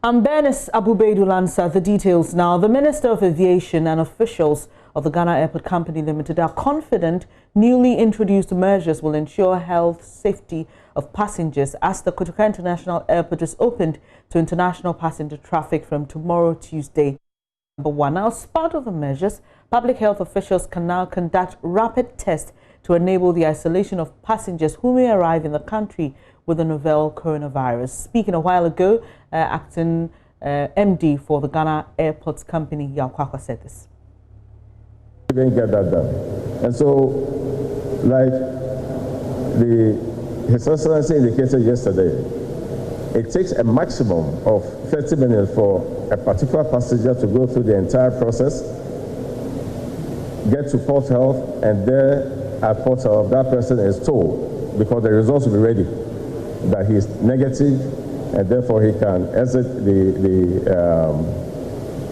And Bernice Abubeidu answer the details now. The Minister of Aviation and officials of the Ghana Airport Company Limited are confident newly introduced measures will ensure health safety of passengers as the Kotoka International Airport is opened to international passenger traffic from tomorrow, Tuesday. Number 1. Now, as part of the measures, public health officials can now conduct rapid tests to enable the isolation of passengers who may arrive in the country with the novel coronavirus. Speaking a while ago, acting MD for the Ghana Airports Company, Yakwakwa, said this. We didn't get that done. And so, like His Excellency indicated yesterday, it takes a maximum of 30 minutes for a particular passenger to go through the entire process, get to Port Health, and there at Port Health, that person is told, because the results will be ready, that he is negative, and therefore he can exit the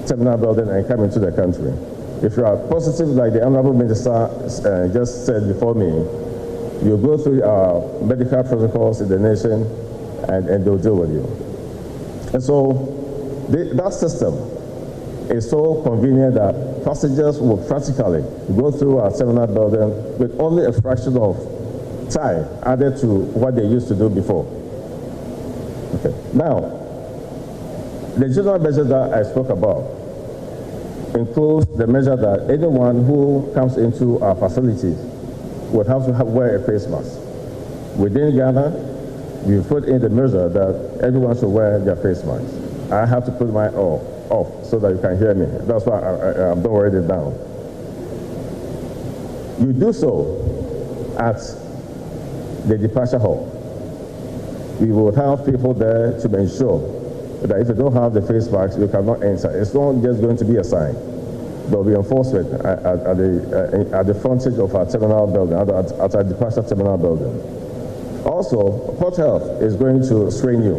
terminal building and come into the country. If you are positive, like the Honorable Minister just said before me, you go through our medical protocols in the nation, and they'll deal with you. And so that system is so convenient that passengers will practically go through our terminal building with only a fraction of time added to what they used to do before. Okay. Now, the general measure that I spoke about includes the measure that anyone who comes into our facilities would have to wear a face mask. Within Ghana, we put in the measure that everyone should wear their face masks. I have to put mine off so that you can hear me. That's why I'm don't write it down. You do so at the departure hall. We will have people there to ensure that if you don't have the face mask, you cannot enter. It's not just going to be a sign. There will be enforcement at the frontage of our terminal building, at our departure terminal building. Also, Port Health is going to screen you.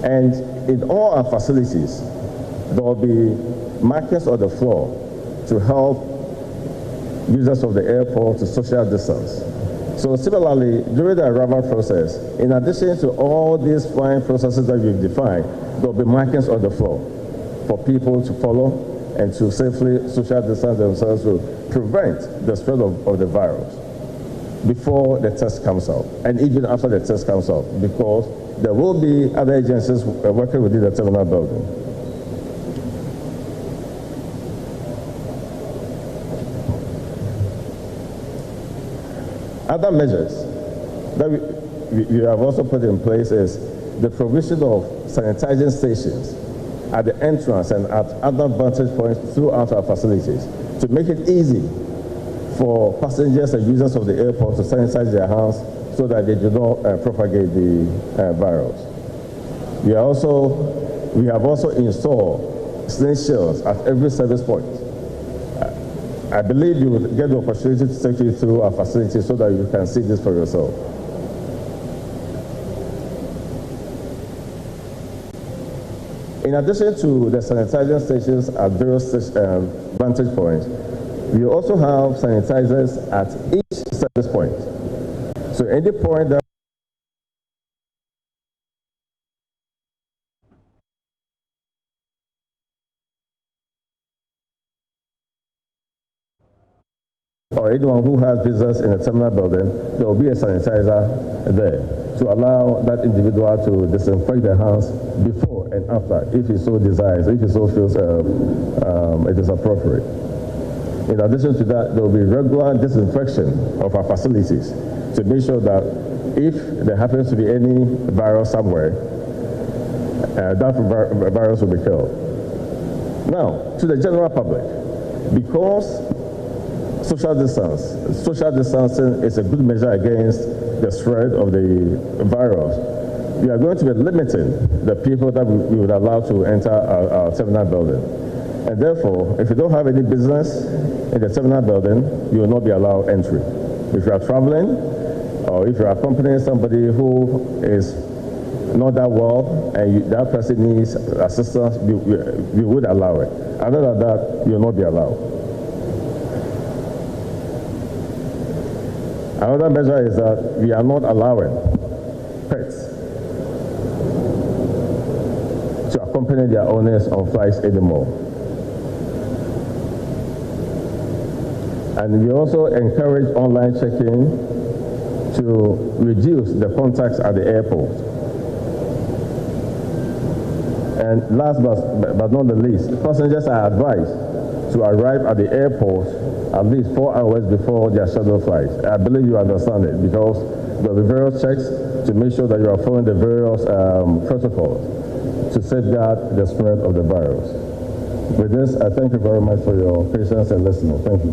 And in all our facilities, there will be markers on the floor to help users of the airport to social distance. So similarly, during the arrival process, in addition to all these fine processes that we've defined, there will be markers on the floor for people to follow and to safely social distance themselves to prevent the spread of the virus before the test comes out, and even after the test comes out, because there will be other agencies working within the terminal building. Other measures that we have also put in place is the provision of sanitizing stations at the entrance and at other vantage points throughout our facilities to make it easy for passengers and users of the airport to sanitize their hands so that they do not propagate the virus. We have also installed sling shields at every service point. I believe you will get the opportunity to take you through our facilities so that you can see this for yourself. In addition to the sanitizing stations at various vantage points, we also have sanitizers at each service point. So any point that or anyone who has business in a terminal building, there will be a sanitizer there to allow that individual to disinfect their hands before and after, if he so desires, if he so feels it is appropriate. In addition to that, there will be regular disinfection of our facilities to make sure that if there happens to be any virus somewhere, that virus will be killed. Now, to the general public, because social distancing is a good measure against the spread of the virus, we are going to be limiting the people that we would allow to enter our terminal building. And therefore, if you don't have any business in the terminal building, you will not be allowed entry. If you are traveling, or if you are accompanying somebody who is not that well, and that person needs assistance, we would allow it. Other than that, you will not be allowed. Another measure is that we are not allowing pets to accompany their owners on flights anymore. And we also encourage online check-in to reduce the contacts at the airport. And last but not the least, passengers are advised to arrive at the airport at least 4 hours before their scheduled flight. I believe you understand it, because there will be various checks to make sure that you are following the various protocols to safeguard the spread of the virus. With this, I thank you very much for your patience and listening. Thank you.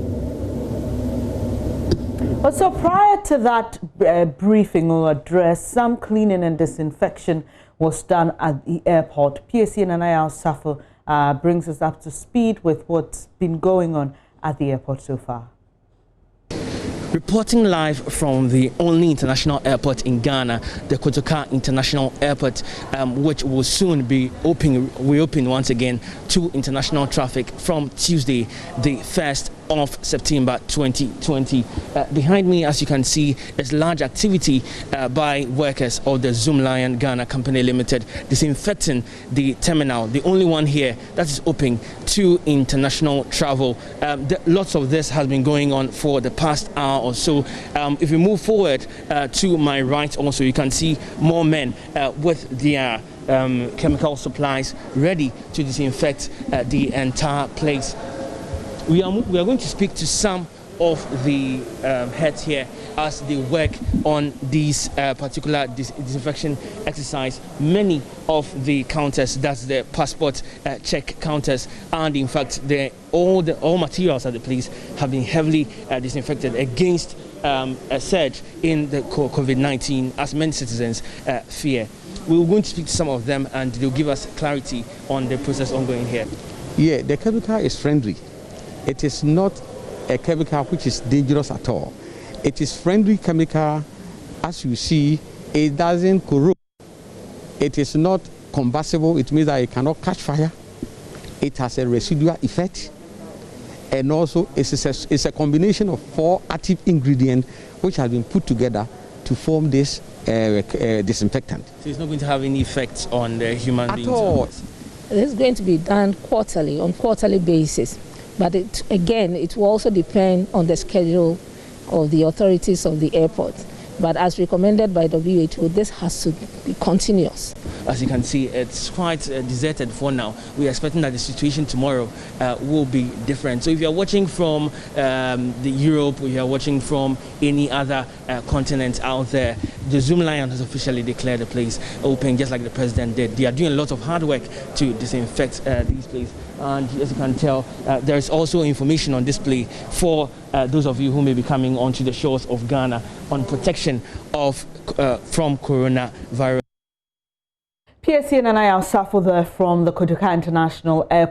Well, so prior to that briefing or address, some cleaning and disinfection was done at the airport. PSC and Anaya Safo brings us up to speed with what's been going on at the airport so far. Reporting live from the only international airport in Ghana, the Kotoka International Airport, which will soon be reopened once again to international traffic from Tuesday, the 1st of September 2020. Behind me, as you can see, is large activity by workers of the Zoomlion Ghana Company Limited, disinfecting the terminal, the only one here that is open to international travel. Lots of this has been going on for the past hour or so. If we move forward to my right also, you can see more men with their chemical supplies ready to disinfect the entire place. We are going to speak to some of the heads here as they work on these particular disinfection exercise. Many of the counters, that's the passport check counters, and in fact all materials at the place have been heavily disinfected against a surge in the COVID-19, as many citizens fear. We're going to speak to some of them and they'll give us clarity on the process ongoing here. Yeah, the chemical is friendly. It is not a chemical which is dangerous at all. It is friendly chemical. As you see, it doesn't corrode. It is not combustible. It means that it cannot catch fire. It has a residual effect. And also, it's a combination of 4 active ingredients which have been put together to form this disinfectant. So it's not going to have any effects on the human beings? At all. This is going to be done quarterly, on quarterly basis. But it will also depend on the schedule of the authorities of the airport. But as recommended by WHO, this has to be continuous. As you can see, it's quite deserted for now. We're expecting that the situation tomorrow will be different. So if you're watching from Europe, or you're watching from any other continent out there, the Zoomlion has officially declared the place open, just like the president did. They are doing a lot of hard work to disinfect these places. And as you can tell, there is also information on display for those of you who may be coming onto the shores of Ghana on protection from coronavirus. PSC and Anaya Safo there from the Kotoka International Airport.